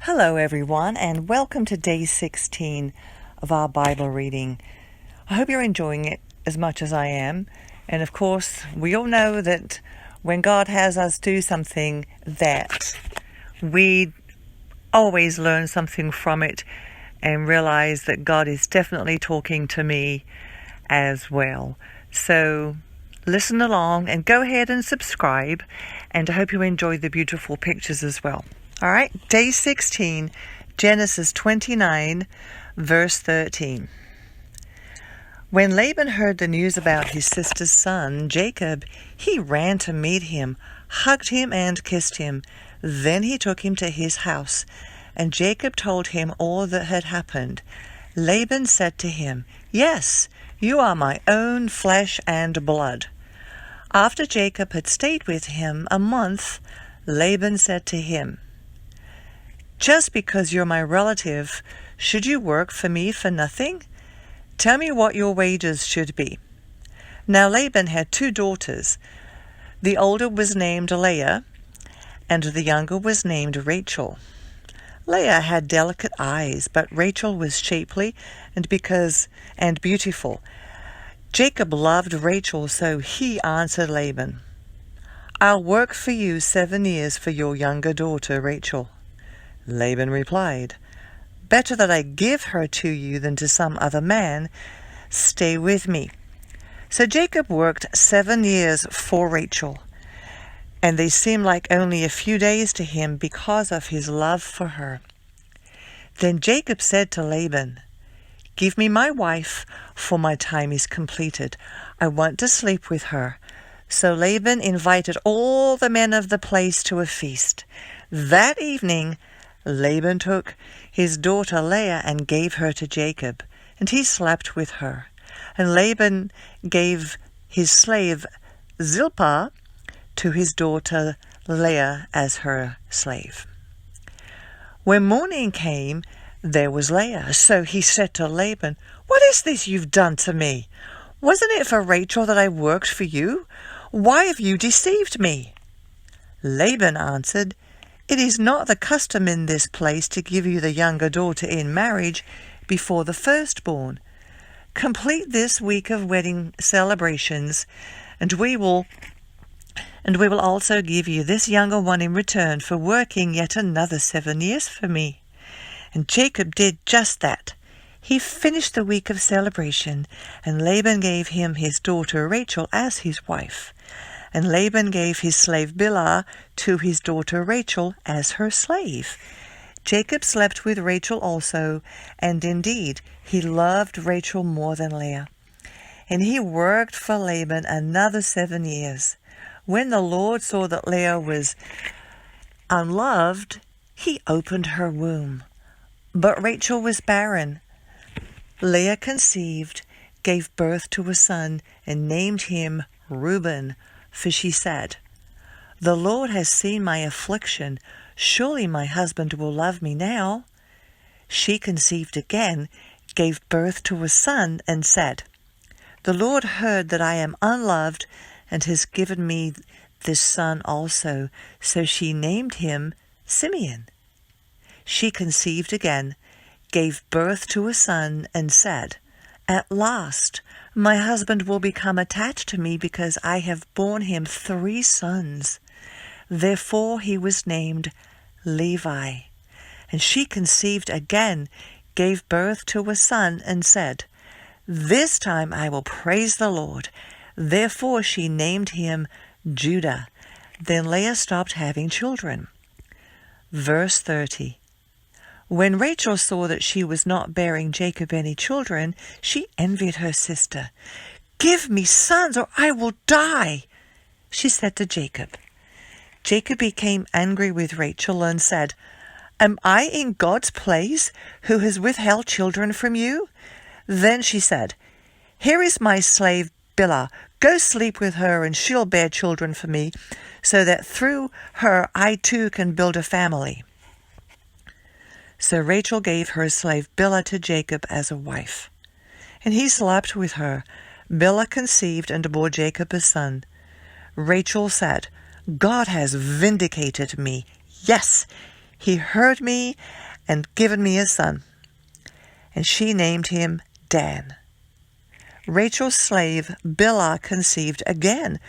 Hello everyone, and welcome to day 16 of our Bible reading. I hope you're enjoying it as much as I am. And of course, we all know that when God has us do something, that we always learn something from it and realize that God is definitely talking to me as well. So listen along and go ahead and subscribe, and I hope you enjoy the beautiful pictures as well. All right, day 16, Genesis 29, verse 13. When Laban heard the news about his sister's son, Jacob, he ran to meet him, hugged him and kissed him. Then he took him to his house, and Jacob told him all that had happened. Laban said to him, "Yes, you are my own flesh and blood." After Jacob had stayed with him a month, Laban said to him, "Just because you're my relative, should you work for me for nothing? Tell me what your wages should be." Now Laban had 2 daughters. The older was named Leah, and the younger was named Rachel. Leah had delicate eyes, but Rachel was shapely and beautiful. Jacob loved Rachel, so he answered Laban, "I'll work for you 7 years for your younger daughter Rachel." Laban replied, "Better that I give her to you than to some other man. Stay with me." So Jacob worked 7 years for Rachel, and they seemed like only a few days to him because of his love for her. Then Jacob said to Laban, "Give me my wife, for my time is completed. I want to sleep with her." So Laban invited all the men of the place to a feast. That evening, Laban took his daughter Leah and gave her to Jacob, and he slept with her. And Laban gave his slave Zilpah to his daughter Leah as her slave. When morning came, there was Leah. So he said to Laban, "What is this you've done to me? Wasn't it for Rachel that I worked for you? Why have you deceived me?" Laban answered, "It is not the custom in this place to give you the younger daughter in marriage before the firstborn. Complete this week of wedding celebrations, and we will also give you this younger one in return for working yet another 7 years for me." And Jacob did just that. He finished the week of celebration, and Laban gave him his daughter Rachel as his wife. And Laban gave his slave Bilhah to his daughter Rachel as her slave. Jacob slept with Rachel also, and indeed he loved Rachel more than Leah. And he worked for Laban another 7 years. When the Lord saw that Leah was unloved, he opened her womb. But Rachel was barren. Leah conceived, gave birth to a son, and named him Reuben. For she said, "The Lord has seen my affliction. Surely my husband will love me now." She conceived again, gave birth to a son, and said, "The Lord heard that I am unloved, and has given me this son also." So she named him Simeon. She conceived again, gave birth to a son, and said, "At last my husband will become attached to me, because I have borne him 3 sons. Therefore he was named Levi. And she conceived again, gave birth to a son, and said, "This time I will praise the Lord." Therefore she named him Judah. Then Leah stopped having children. Verse 30. When Rachel saw that she was not bearing Jacob any children, she envied her sister. "Give me sons, or I will die," she said to Jacob. Jacob became angry with Rachel and said, "Am I in God's place, who has withheld children from you?" Then she said, "Here is my slave Bilhah. Go sleep with her, and she'll bear children for me, so that through her I too can build a family." So Rachel gave her slave Bilhah to Jacob as a wife, and he slept with her. Bilhah conceived and bore Jacob a son. Rachel said, "God has vindicated me. Yes, He heard me and given me a son. And she named him Dan. Rachel's slave Bilhah conceived again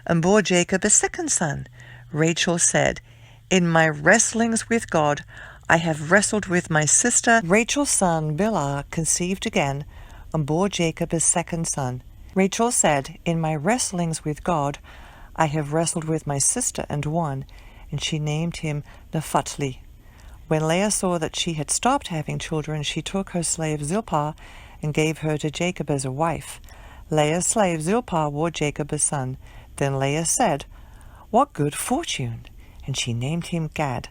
and bore Jacob a second son. Rachel said, "In my wrestlings with God, I have wrestled with my sister." Rachel's son Bilhah conceived again and bore Jacob a second son. Rachel said, "In my wrestlings with God, I have wrestled with my sister and won," and she named him Naphtali. When Leah saw that she had stopped having children, she took her slave Zilpah and gave her to Jacob as a wife. Leah's slave Zilpah bore Jacob a son. Then Leah said, "What good fortune!" and she named him Gad.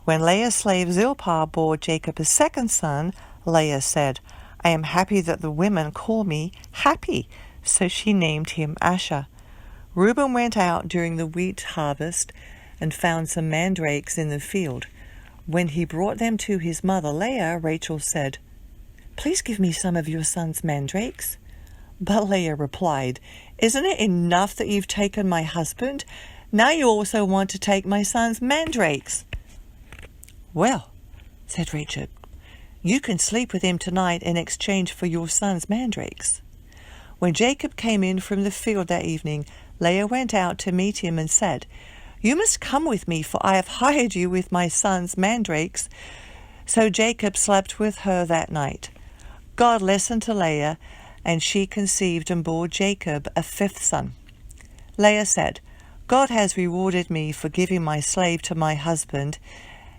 When Leah's slave Zilpah bore Jacob a second son, Leah said, "I am happy that the women call me happy," so she named him Asher. Reuben went out during the wheat harvest and found some mandrakes in the field. When he brought them to his mother Leah, Rachel said, "Please give me some of your son's mandrakes." But Leah replied, "Isn't it enough that you've taken my husband? Now you also want to take my son's mandrakes." "Well," said Rachel, "you can sleep with him tonight in exchange for your son's mandrakes." When Jacob came in from the field that evening, Leah went out to meet him and said, "You must come with me, for I have hired you with my son's mandrakes." So Jacob slept with her that night. God listened to Leah, and she conceived and bore Jacob a fifth son. Leah said, "God has rewarded me for giving my slave to my husband,"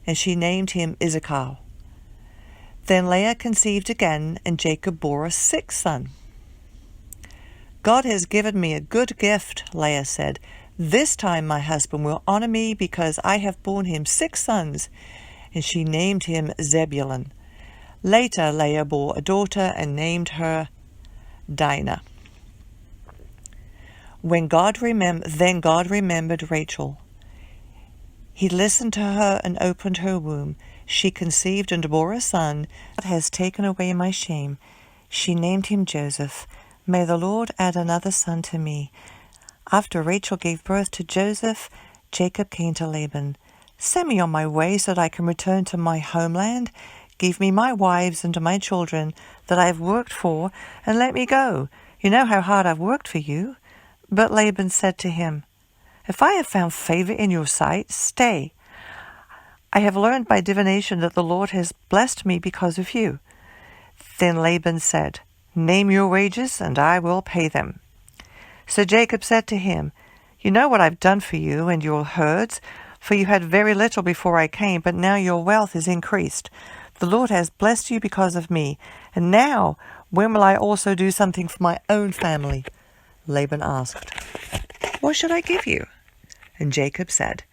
and she named him Issachar. Then Leah conceived again, and Jacob bore a sixth son. "God has given me a good gift," Leah said. "This time my husband will honor me because I have borne him 6 sons," and she named him Zebulun. Later Leah bore a daughter and named her Dinah. Then God remembered Rachel. He listened to her and opened her womb. She conceived and bore a son. "God has taken away my shame." She named him Joseph. "May the Lord add another son to me." After Rachel gave birth to Joseph, Jacob came to Laban. "Send me on my way so that I can return to my homeland. Give me my wives and my children that I have worked for, and let me go. You know how hard I've worked for you." But Laban said to him, "If I have found favor in your sight, stay. I have learned by divination that the Lord has blessed me because of you." Then Laban said, "Name your wages, and I will pay them." So Jacob said to him, "You know what I've done for you and your herds, for you had very little before I came, but now your wealth is increased. The Lord has blessed you because of me, and now when will I also do something for my own family?" Laban asked, "What should I give you?" And Jacob said,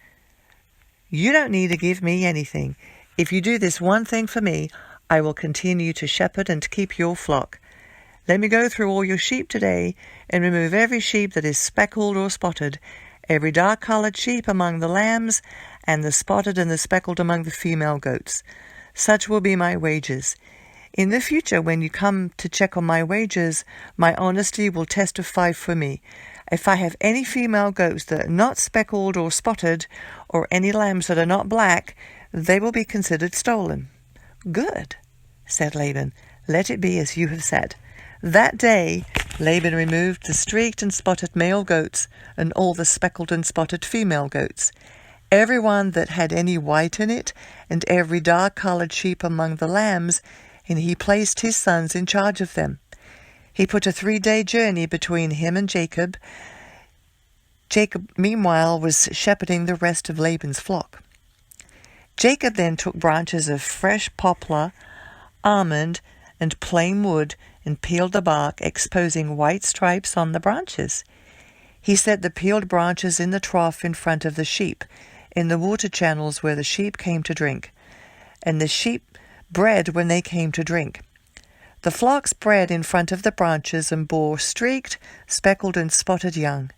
"You don't need to give me anything. If you do this one thing for me, I will continue to shepherd and keep your flock. Let me go through all your sheep today and remove every sheep that is speckled or spotted, every dark-colored sheep among the lambs, and the spotted and the speckled among the female goats. Such will be my wages. In the future, when you come to check on my wages, my honesty will testify for me. If I have any female goats that are not speckled or spotted, or any lambs that are not black, they will be considered stolen." "Good," said Laban. "Let it be as you have said." That day Laban removed the streaked and spotted male goats and all the speckled and spotted female goats, every one that had any white in it, and every dark-colored sheep among the lambs, and he placed his sons in charge of them. He put a 3-day journey between him and Jacob. Jacob, meanwhile, was shepherding the rest of Laban's flock. Jacob then took branches of fresh poplar, almond, and plain wood, and peeled the bark, exposing white stripes on the branches. He set the peeled branches in the trough in front of the sheep, in the water channels where the sheep came to drink, and the sheep bred when they came to drink. The flocks bred in front of the branches and bore streaked, speckled, and spotted young.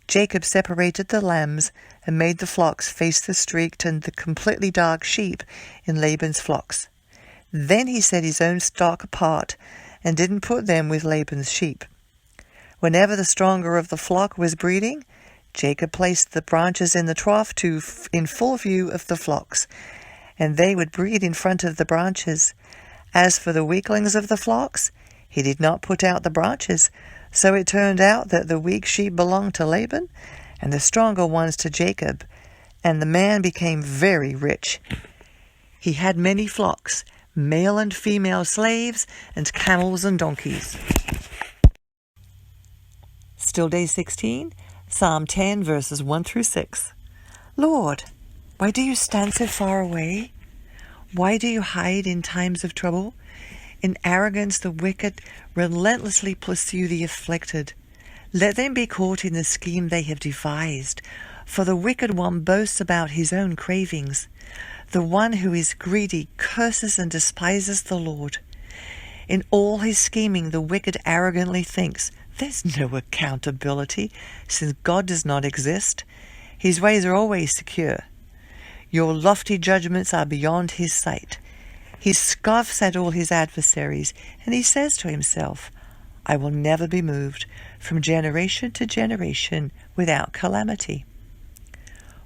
Jacob separated the lambs and made the flocks face the streaked and the completely dark sheep in Laban's flocks. Then he set his own stock apart and didn't put them with Laban's sheep. Whenever the stronger of the flock was breeding, Jacob placed the branches in the trough in full view of the flocks, and they would breed in front of the branches. As for the weaklings of the flocks, he did not put out the branches. So it turned out that the weak sheep belonged to Laban, and the stronger ones to Jacob. And the man became very rich. He had many flocks, male and female slaves, and camels and donkeys. Still day 16, Psalm 10, verses 1 through 6. Lord, why do you stand so far away? Why do you hide in times of trouble? In arrogance the wicked relentlessly pursue the afflicted. Let them be caught in the scheme they have devised, for the wicked one boasts about his own cravings. The one who is greedy curses and despises the Lord. In all his scheming the wicked arrogantly thinks, there's no accountability, since God does not exist. His ways are always secure. Your lofty judgments are beyond his sight. He scoffs at all his adversaries, and he says to himself, I will never be moved from generation to generation without calamity.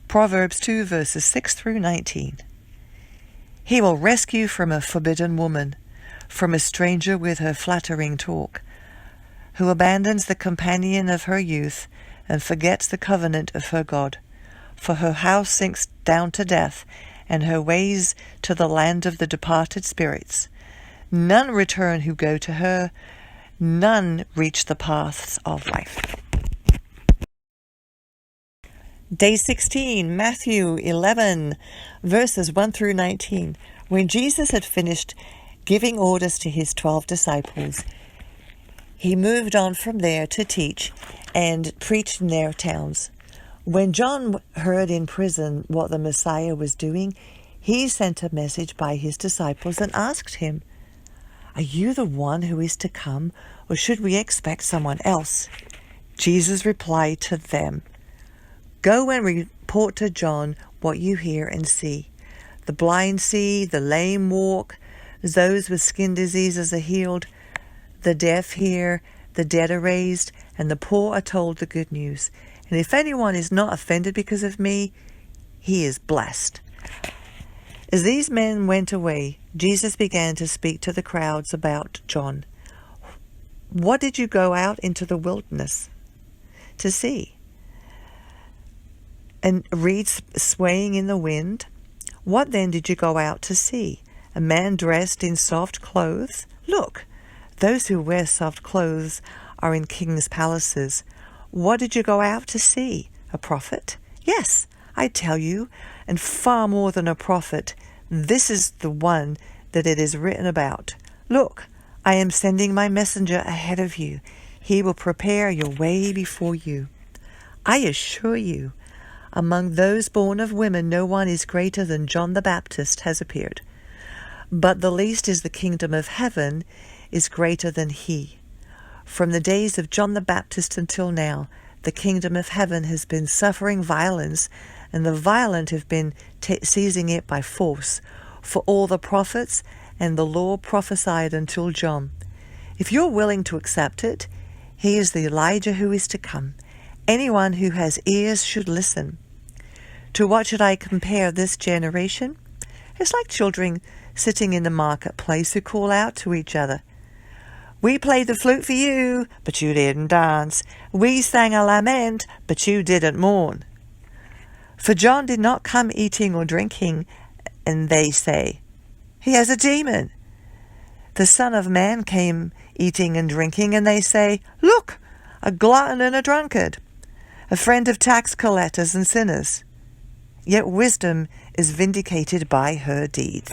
Proverbs 2, verses 6 through 19. He will rescue from a forbidden woman, from a stranger with her flattering talk, who abandons the companion of her youth and forgets the covenant of her God. For her house sinks down to death, and her ways to the land of the departed spirits. None return who go to her, none reach the paths of life. Day 16, Matthew 11, verses 1 through 19. When Jesus had finished giving orders to his 12 disciples, he moved on from there to teach and preach in their towns. When John heard in prison what the Messiah was doing, he sent a message by his disciples and asked him, Are you the one who is to come, or should we expect someone else? Jesus replied to them, Go and report to John what you hear and see. The blind see, the lame walk, those with skin diseases are healed, the deaf hear, the dead are raised, and the poor are told the good news. And if anyone is not offended because of me, he is blessed. As these men went away, Jesus began to speak to the crowds about John. What did you go out into the wilderness to see? And reeds swaying in the wind? What then did you go out to see? A man dressed in soft clothes? Look, those who wear soft clothes are in kings' palaces. What did you go out to see? A prophet? Yes, I tell you, and far more than a prophet. This is the one that it is written about. Look, I am sending my messenger ahead of you. He will prepare your way before you. I assure you, among those born of women, no one is greater than John the Baptist has appeared. But the least is the kingdom of heaven is greater than he. From the days of John the Baptist until now, the kingdom of heaven has been suffering violence, and the violent have been seizing it by force. For all the prophets and the law prophesied until John. If you're willing to accept it, he is the Elijah who is to come. Anyone who has ears should listen. To what should I compare this generation? It's like children sitting in the marketplace who call out to each other. We played the flute for you, but you didn't dance. We sang a lament, but you didn't mourn. For John did not come eating or drinking, and they say, He has a demon. The Son of Man came eating and drinking, and they say, Look, a glutton and a drunkard, a friend of tax collectors and sinners. Yet wisdom is vindicated by her deeds.